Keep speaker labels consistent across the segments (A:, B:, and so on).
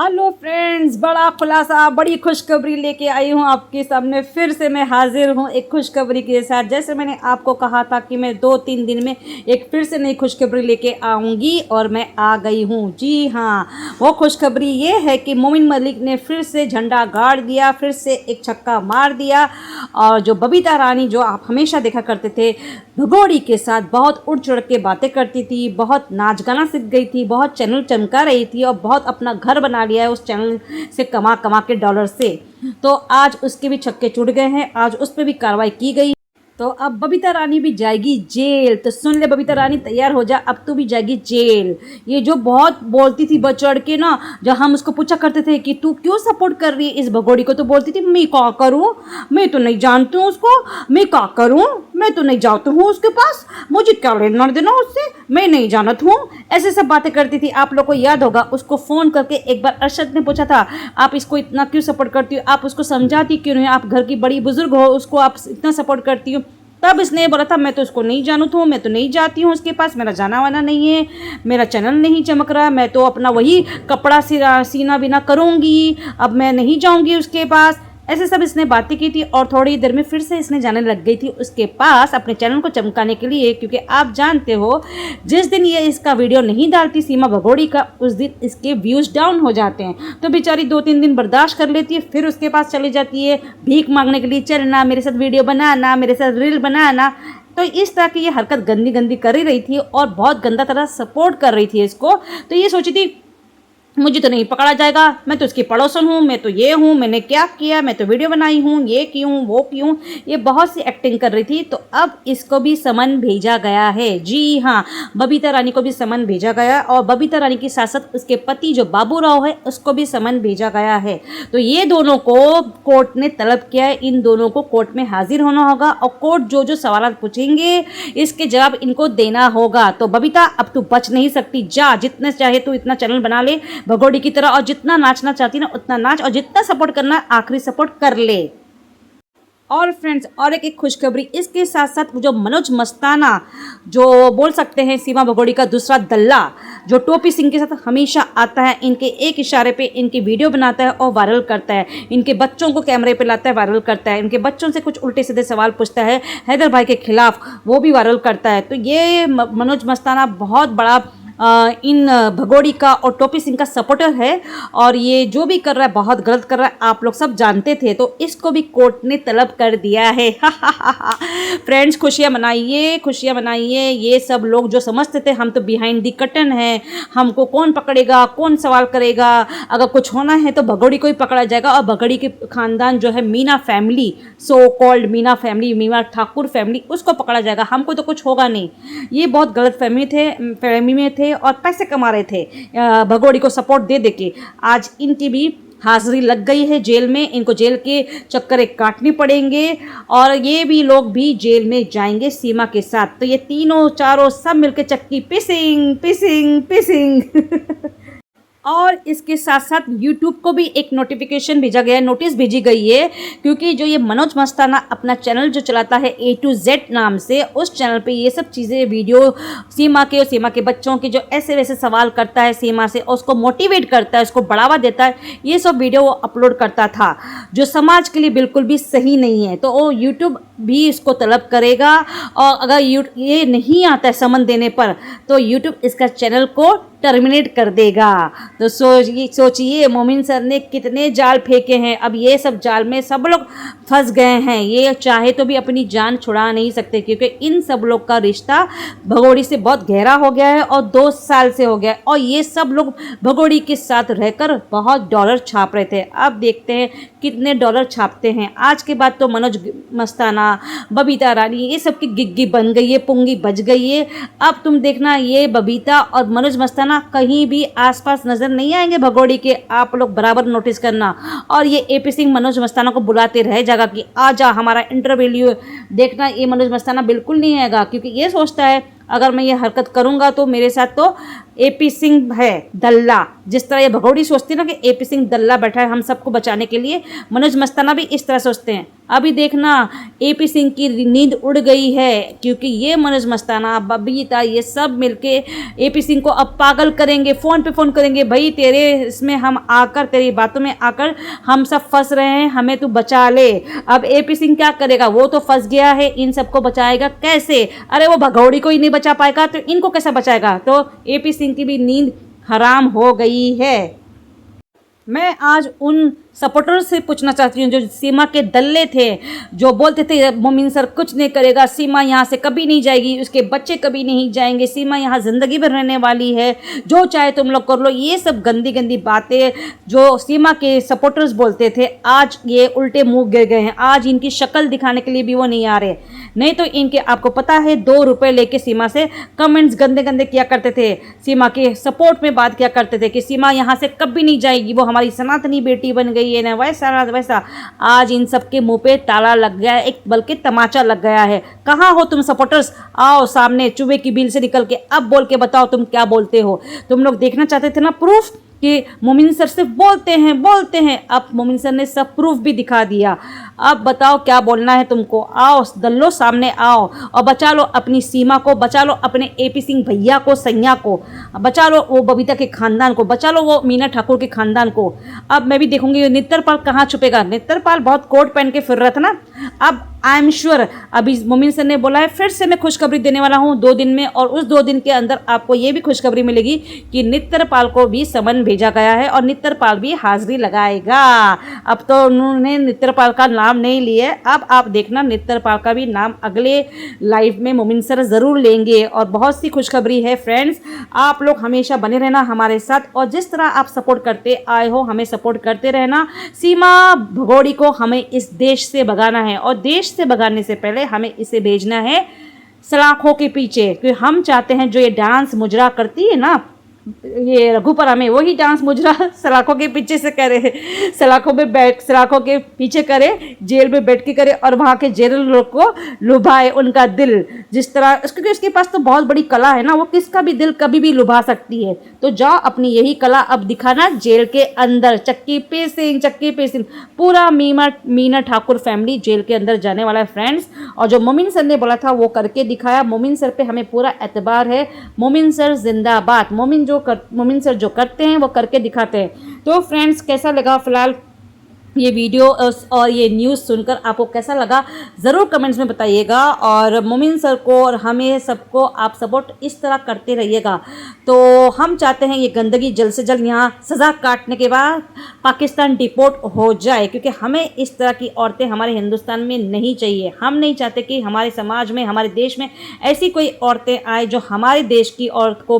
A: Hello friends, बड़ा खुलासा, बड़ी खुशखबरी लेके आई हूँ आपके सामने। फिर से मैं हाजिर हूँ एक खुशखबरी के साथ। जैसे मैंने आपको कहा था कि मैं 2-3 दिन में एक फिर से नई खुशखबरी लेके आऊँगी, और मैं आ गई हूँ। जी हाँ, वो खुशखबरी ये है कि मोमिन मलिक ने फिर से झंडा गाड़ दिया, फिर से एक छक्का मार दिया। और जो बबीता रानी, जो आप हमेशा देखा करते थे भगोड़ी के साथ बहुत उड़ चढ़ के बातें करती थी, बहुत नाच गाना सीख गई थी, बहुत चैनल चमका रही थी और बहुत अपना घर बना लिया है उस चैनल से कमा कमा के डॉलर से, तो आज उसके भी छक्के छूट गए हैं। आज उस पर भी कार्रवाई की गई। तो अब बबीता रानी भी जाएगी जेल। तो सुन ले बबीता रानी, तैयार हो जा, अब तू भी जाएगी जेल। ये जो बहुत बोलती थी बढ़ चढ़ के ना, जब हम उसको पूछा करते थे कि तू क्यों सपोर्ट कर रही है इस भगोड़ी को, तो बोलती थी मैं क्या करूं, मैं तो नहीं जानती हूँ उसको, मैं क्या करूं, मैं तो नहीं जाती हूँ उसके पास, मुझे क्या लेना देना उससे, मैं नहीं जानत हूँ। ऐसे सब बातें करती थी। आप लोग को याद होगा, उसको फ़ोन करके एक बार अरशद ने पूछा था आप इसको इतना क्यों सपोर्ट करती हो, आप उसको समझाती क्यों नहीं, आप घर की बड़ी बुजुर्ग हो, उसको आप इतना सपोर्ट करती हो। तब इसने बोला था मैं तो उसको नहीं जानू हूँ, मैं तो नहीं जाती हूँ उसके पास, मेरा जाना वाना नहीं है, मेरा चैनल नहीं चमक रहा, मैं तो अपना वही कपड़ा सीना बिना करूँगी, अब मैं नहीं जाऊँगी उसके पास। ऐसे सब इसने बातें की थी। और थोड़ी देर में फिर से इसने जाने लग गई थी उसके पास अपने चैनल को चमकाने के लिए, क्योंकि आप जानते हो जिस दिन ये इसका वीडियो नहीं डालती सीमा भगोड़ी का, उस दिन इसके व्यूज़ डाउन हो जाते हैं। तो बेचारी 2-3 दिन बर्दाश्त कर लेती है, फिर उसके पास चली जाती है भीख मांगने के लिए, चल ना मेरे साथ वीडियो बनाना, मेरे साथ रील बनाना। तो इस तरह की ये हरकत गंदी गंदी कर ही रही थी और बहुत गंदा तरह सपोर्ट कर रही थी इसको। तो ये सोची थी मुझे तो नहीं पकड़ा जाएगा, मैं तो उसकी पड़ोसन हूँ, मैं तो ये हूँ, मैंने क्या किया, मैं तो वीडियो बनाई हूँ, ये क्यों वो क्यों, ये बहुत सी एक्टिंग कर रही थी। तो अब इसको भी समन भेजा गया है। जी हाँ, बबीता रानी को भी समन भेजा गया, और बबीता रानी के साथ साथ उसके पति जो बाबू राव है उसको भी समन भेजा गया है। तो ये दोनों को कोर्ट ने तलब किया है, इन दोनों को कोर्ट में हाजिर होना होगा, और कोर्ट जो जो सवाल पूछेंगे इसके जवाब इनको देना होगा। तो बबीता अब तू बच नहीं सकती, जा, जितने चाहे तू इतना चैनल बना ले भगोड़ी की तरह, और जितना नाचना चाहती ना उतना नाच, और जितना सपोर्ट करना आखिरी सपोर्ट कर ले। और फ्रेंड्स, और एक खुशखबरी इसके साथ साथ, जो मनोज मस्ताना, जो बोल सकते हैं सीमा भगोड़ी का दूसरा दल्ला, जो टोपी सिंह के साथ हमेशा आता है, इनके एक इशारे पे इनकी वीडियो बनाता है और वायरल करता है, इनके बच्चों को कैमरे पे लाता है, वायरल करता है, इनके बच्चों से कुछ उल्टे सीधे सवाल पूछता है हैदर भाई के खिलाफ, वो भी वायरल करता है। तो ये मनोज मस्ताना बहुत बड़ा इन भगोड़ी का और टोपी सिंह का सपोर्टर है, और ये जो भी कर रहा है बहुत गलत कर रहा है, आप लोग सब जानते थे। तो इसको भी कोर्ट ने तलब कर दिया है। फ्रेंड्स, खुशियाँ मनाइए, खुशियाँ मनाइए। ये सब लोग जो समझते थे हम तो बिहाइंड दी कर्टन है, हमको कौन पकड़ेगा, कौन सवाल करेगा, अगर कुछ होना है तो भगोड़ी को ही पकड़ा जाएगा। और भगोड़ी के खानदान जो है Meena family, so called Meena family, Meena Thakur family, उसको पकड़ा जाएगा, हमको तो कुछ होगा नहीं। ये बहुत गलत फैमिली में थे और पैसे कमा रहे थे भगोड़ी को सपोर्ट दे दे के। आज इनकी भी हाजिरी लग गई है जेल में, इनको जेल के चक्कर काटने पड़ेंगे, और ये भी लोग भी जेल में जाएंगे सीमा के साथ। तो ये तीनों चारों सब मिलके चक्की पिसिंग पिसिंग पिसिंग। और इसके साथ साथ YouTube को भी एक नोटिफिकेशन भेजा गया है, नोटिस भेजी गई है, क्योंकि जो ये मनोज मस्ताना अपना चैनल जो चलाता है A to Z नाम से, उस चैनल पे ये सब चीज़ें वीडियो सीमा के और सीमा के बच्चों के जो ऐसे वैसे सवाल करता है सीमा से, और उसको मोटिवेट करता है, उसको बढ़ावा देता है, ये सब वीडियो वो अपलोड करता था, जो समाज के लिए बिल्कुल भी सही नहीं है। तो वो YouTube भी इसको तलब करेगा, और अगर ये नहीं आता है समन देने पर, तो YouTube इसका चैनल को टर्मिनेट कर देगा। तो सोचिए मोमिन सर ने कितने जाल फेंके हैं, अब ये सब जाल में सब लोग फंस गए हैं। ये चाहे तो भी अपनी जान छुड़ा नहीं सकते, क्योंकि इन सब लोग का रिश्ता भगोड़ी से बहुत गहरा हो गया है, और 2 साल से हो गया है, और ये सब लोग भगोड़ी के साथ रहकर बहुत डॉलर छाप रहे थे। अब देखते हैं कितने डॉलर छापते हैं। आज के बाद तो मनोज मस्ताना, बबीता रानी, ये सब की गिग्गी बन गई है, पुंगी बज गई है। अब तुम देखना, ये बबीता और मनोज मस्ताना कहीं भी आसपास नजर नहीं आएंगे भगोड़ी के, आप लोग बराबर नोटिस करना। और ये AP सिंह मनोज मस्ताना को बुलाते रह जाएगा कि आ जा हमारा इंटरव्यू देखना। ये मनोज मस्ताना बिल्कुल नहीं आएगा, क्योंकि ये सोचता है अगर मैं ये हरकत करूँगा तो मेरे साथ तो एपी सिंह है दल्ला। जिस तरह ये भगौड़ी सोचती है ना कि एपी सिंह दल्ला बैठा है हम सबको बचाने के लिए, मनोज मस्ताना भी इस तरह सोचते हैं। अभी देखना एपी सिंह की नींद उड़ गई है, क्योंकि ये मनोज मस्ताना, बबीता, ये सब मिलके एपी सिंह को अब पागल करेंगे, फ़ोन पे फ़ोन करेंगे, भाई तेरे इसमें हम आकर, तेरी बातों में आकर हम सब फंस रहे हैं, हमें तू बचा ले। अब एपी सिंह क्या करेगा, वो तो फंस गया है, इन सबको बचाएगा कैसे? अरे वो भगौड़ी को ही नहीं बचा पाएगा तो इनको कैसे बचाएगा? तो एपी सिंह की भी नींद हराम हो गई है। मैं आज उन सपोर्टर्स से पूछना चाहती हूँ जो सीमा के दल्ले थे, जो बोलते थे मोमिन सर कुछ नहीं करेगा, सीमा यहाँ से कभी नहीं जाएगी, उसके बच्चे कभी नहीं जाएंगे, सीमा यहाँ ज़िंदगी भर रहने वाली है, जो चाहे तुम लोग कर लो। ये सब गंदी गंदी बातें जो सीमा के सपोर्टर्स बोलते थे, आज ये उल्टे मुँह गिर गए हैं। आज इनकी शक्ल दिखाने के लिए भी वो नहीं आ रहे, नहीं तो इनके, आपको पता है, 2 रुपये लेके सीमा से कमेंट्स गंदे गंदे किया करते थे, सीमा के सपोर्ट में बात किया करते थे कि सीमा यहाँ से कभी नहीं जाएगी, वो हमारी सनातनी बेटी बन गई है ना, वैसा ना वैसा। आज इन सब के मुंह पे ताला लग गया है, एक बल्कि तमाचा लग गया है। कहाँ हो तुम सपोर्टर्स? आओ सामने चूहे की बिल से निकल के अब बोल के बताओ तुम क्या बोलते हो। तुम लोग देखना चाहते थे ना प्रूफ कि मोमिन सर सिर्फ बोलते हैं, अब मोमिन सर ने सब प्रूफ भी दिखा दिया। अब बताओ क्या बोलना है तुमको? आओ दल्लो सामने आओ और बचा लो अपनी सीमा को, बचा लो अपने एपी सिंह भैया को, सैया को, बचा लो वो बबीता के खानदान को, बचा लो वो मीना ठाकुर के खानदान को। अब मैं भी देखूंगी नित्तरपाल कहाँ छुपेगा। नित्तरपाल बहुत कोट पहन के फिर रहा था ना, अब आई एम श्योर अभी मोमिन सर ने बोला है फिर से मैं खुशखबरी देने वाला हूँ 2 दिन में, और उस 2 दिन के अंदर आपको ये भी खुशखबरी मिलेगी कि नित्तरपाल को भी समन भेजा गया है और नित्तरपाल भी हाजिरी लगाएगा। अब तो उन्होंने नित्तरपाल का नाम नहीं लिया, अब आप देखना नित्तरपाल का भी नाम अगले लाइव में मोमिन सर ज़रूर लेंगे। और बहुत सी खुशखबरी है फ्रेंड्स, आप लोग हमेशा बने रहना हमारे साथ, और जिस तरह आप सपोर्ट करते आए हो हमें सपोर्ट करते रहना। सीमा भगौड़ी को हमें इस देश से भगाना है, और देश से भगाने से पहले हमें इसे भेजना है सलाखों के पीछे, क्योंकि हम चाहते हैं जो ये डांस मुजरा करती है ना, ये रघुपरा में वही डांस मुजरा सलाखों के पीछे से करे, सलाखों में बैठ, सलाखों के पीछे करे, जेल में बैठ के करे, और वहाँ के जेल लोग को लुभाए उनका दिल। जिस तरह, क्योंकि उसके पास तो बहुत बड़ी कला है ना, वो किसका भी दिल कभी भी लुभा सकती है। तो जाओ अपनी यही कला अब दिखाना जेल के अंदर। चक्की पे सिंह पूरा मीना ठाकुर फैमिली जेल के अंदर जाने वाला है फ्रेंड्स। और जो मोमिन सर ने बोला था वो करके दिखाया। मोमिन सर पे हमें पूरा एतबार है। मोमिन सर जिंदाबाद। मोमिन सर जो करते हैं वो करके दिखाते हैं। तो फ्रेंड्स कैसा लगा फिलहाल ये वीडियो और ये न्यूज़ सुनकर आपको कैसा लगा ज़रूर कमेंट्स में बताइएगा। और मोमिन सर को और हमें सबको आप सपोर्ट इस तरह करते रहिएगा। तो हम चाहते हैं ये गंदगी जल्द से जल्द यहाँ सज़ा काटने के बाद पाकिस्तान डिपोर्ट हो जाए, क्योंकि हमें इस तरह की औरतें हमारे हिंदुस्तान में नहीं चाहिए। हम नहीं चाहते कि हमारे समाज में, हमारे देश में ऐसी कोई औरतें आए जो हमारे देश की औरत को,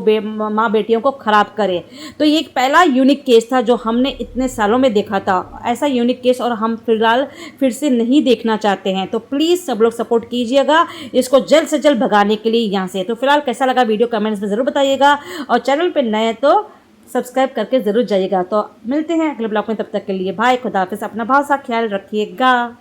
A: माँ बेटियों को ख़राब करे। तो ये एक पहला यूनिक केस था जो हमने इतने सालों में देखा था। ऐसा यूनिक केस और हम फिलहाल फिर से नहीं देखना चाहते हैं। तो प्लीज़ सब लोग सपोर्ट कीजिएगा इसको जल्द से जल्द भगाने के लिए यहाँ से। तो फिलहाल कैसा लगा वीडियो कमेंट्स में ज़रूर बताइएगा, और चैनल पे नए तो सब्सक्राइब करके ज़रूर जाइएगा। तो मिलते हैं अगले ब्लॉग में, तब तक के लिए बाय, खुदा हाफिज़, अपना बहुत सा ख्याल रखिएगा।